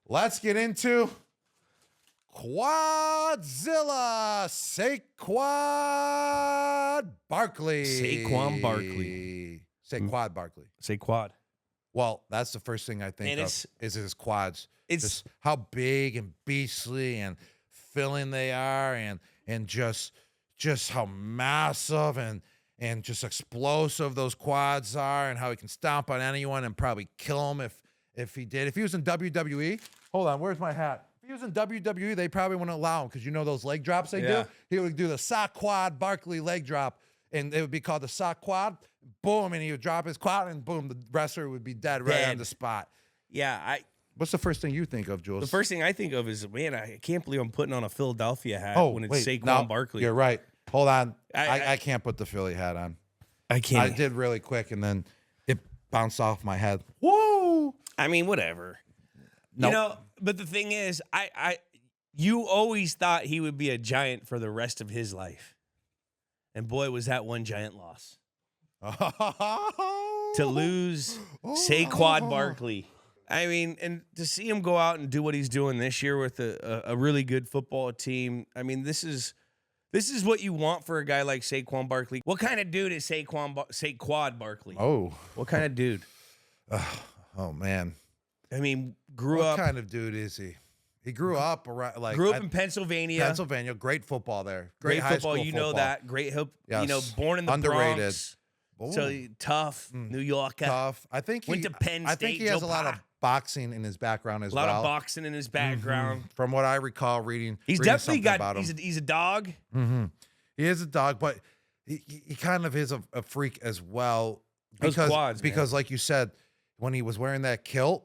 Let's get into Quadzilla. Saquon Barkley. Saquon Barkley. Saquon Barkley. Saquon. Well, that's the first thing I think of is his quads. It's just how big and beastly and filling they are, and just how massive and just explosive those quads are, and how he can stomp on anyone and probably kill him if he did. If he was in WWE, hold on, where's my hat? If he was in WWE, they probably wouldn't allow him because you know those leg drops they do? He would do the Saquon Barkley leg drop, and it would be called the Saquon. Boom, and he would drop his quad, and boom, the wrestler would be dead right on the spot. Yeah, What's the first thing you think of, Jules? The first thing I think of is, man, I can't believe I'm putting on a Philadelphia hat when it's wait, Saquon Barkley. You're right. Hold on. I can't put the Philly hat on. I can't. I did really quick, and then it bounced off my head. Whoa! I mean, whatever. Nope. You know, but the thing is, you always thought he would be a giant for the rest of his life. And boy, was that one giant loss. To lose Saquon Barkley. I mean, and to see him go out and do what he's doing this year with a really good football team. I mean, this is what you want for a guy like Saquon Barkley. What kind of dude is Saquon Barkley? Oh. What kind of dude? Oh, man. I mean, What kind of dude is he? He grew up around, grew up in Pennsylvania. Pennsylvania, great football there. Great high football, school you football. know that. Great hope. Yes. You know, born in the Underrated. Bronx. So tough, New Yorker. Tough. I think went to Penn State. I think he has a lot of boxing in his background as well. A lot of boxing in his background. From what I recall reading, He's definitely got. About him. He's a dog. He is a dog, but he kind of is a freak as well. Those quads, because like you said, when he was wearing that kilt,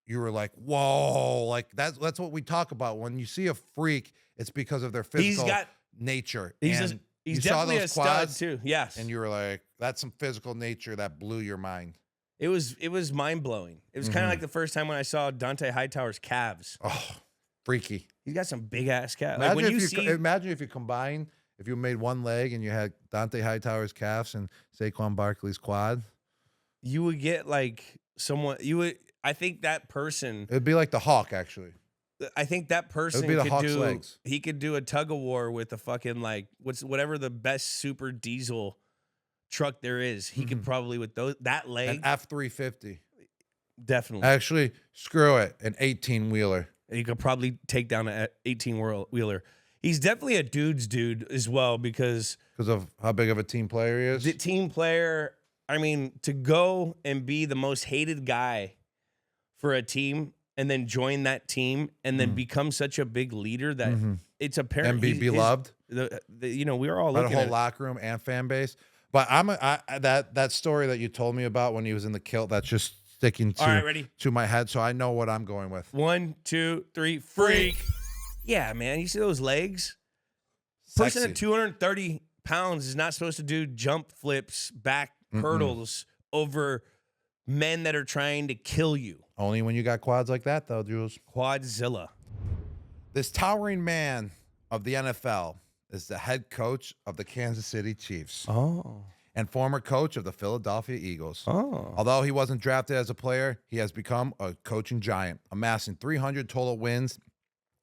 you were like, whoa, like that's what we talk about. When you see a freak, it's because of their physical nature. He's definitely a stud too. Yes. And you were like, that's some physical nature that blew your mind. It was mind blowing. It was kind of like the first time when I saw Dante Hightower's calves. Oh, freaky. He's got some big ass calves. Imagine if you combine, if you made one leg and you had Dante Hightower's calves and Saquon Barkley's quad, you would get like someone. I think that person. It'd be like the Hawk, actually. I think that person he could do a tug of war with a fucking like whatever the best super diesel truck there is. He could probably with that leg. An F-350. Definitely. Actually, screw it. An 18-wheeler. He could probably take down an 18-wheeler. He's definitely a dude's dude as well because of how big of a team player he is. The team player, I mean, to go and be the most hated guy for a team and then join that team and then become such a big leader that it's apparent and be beloved. You know, we were all looking at a whole at locker room and fan base. But that story that you told me about when he was in the kilt, that's just sticking to my head, so I know what I'm going with. 1, 2, 3, freak. Yeah, man, you see those legs? Sexy. Person at 230 pounds is not supposed to do jump flips, back hurdles over men that are trying to kill you. Only when you got quads like that, though, Jules. Quadzilla. This towering man of the NFL is the head coach of the Kansas City Chiefs. Oh. And former coach of the Philadelphia Eagles. Oh. Although he wasn't drafted as a player, he has become a coaching giant, amassing 300 total wins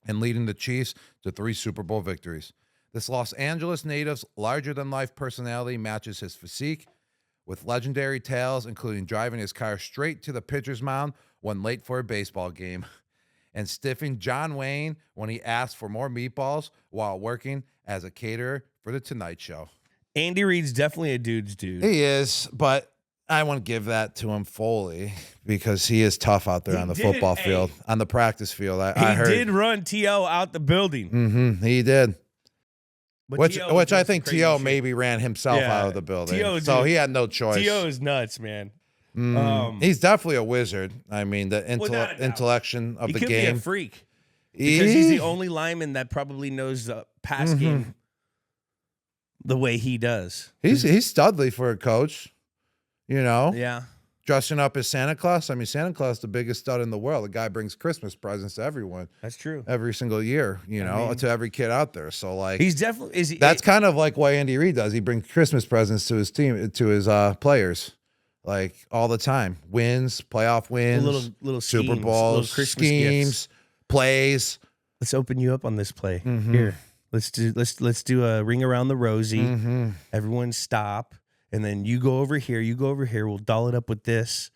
and leading the Chiefs to 3 Super Bowl victories. This Los Angeles native's larger-than-life personality matches his physique with legendary tales, including driving his car straight to the pitcher's mound when late for a baseball game and stiffing John Wayne when he asked for more meatballs while working as a caterer for The Tonight Show. Andy Reid's definitely a dude's dude. He is, but I won't give that to him fully because he is tough out there on the football field, on the practice field. I heard. He did run T.O. out the building. He did. But Which I think T.O. maybe ran himself out of the building. So he had no choice. T.O. is nuts, man. He's definitely a wizard. I mean, the intellection of the game. He could be a freak. Because he's the only lineman that probably knows the pass game the way he does. He's studly for a coach, you know? Yeah. Dressing up as Santa Claus. I mean, Santa Claus is the biggest stud in the world. The guy brings Christmas presents to everyone. That's true. Every single year, you know, to every kid out there. So, like, he's definitely that's kind of like what Andy Reid does. He brings Christmas presents to his team, to his players, like all the time. Wins, playoff wins, little Super schemes, Bowls, little Christmas schemes. gifts. plays. Let's open you up on this play. Here. Let's do a ring around the rosy. Everyone stop. And then you go over here. You go over here. We'll doll it up with this.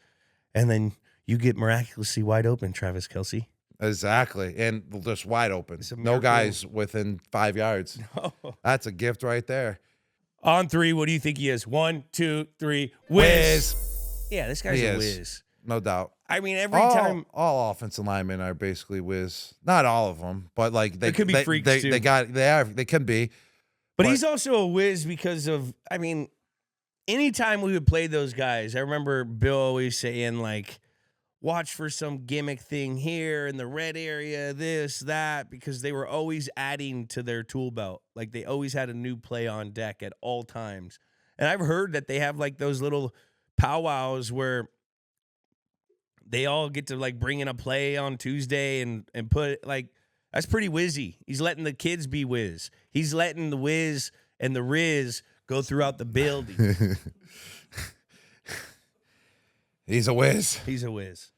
And then you get miraculously wide open, Travis Kelce. Exactly. And just wide open. It's a No miracle. guys within 5 yards. No. That's a gift right there. On 3, what do you think he is? 1, 2, 3. Whiz. Yeah, this guy's He a is. whiz. No doubt. I mean, every time. All offensive linemen are basically whiz. Not all of them, but like There could be freaks, too. They can be. But he's also a whiz because of, I mean, anytime we would play those guys, I remember Bill always saying, like, watch for some gimmick thing here in the red area, this, that, because they were always adding to their tool belt. Like, they always had a new play on deck at all times. And I've heard that they have, like, those little powwows where they all get to, like, bring in a play on Tuesday and put, like, that's pretty whizzy. He's letting the kids be whiz. He's letting the whiz and the riz go throughout the building. He's a whiz. He's a whiz.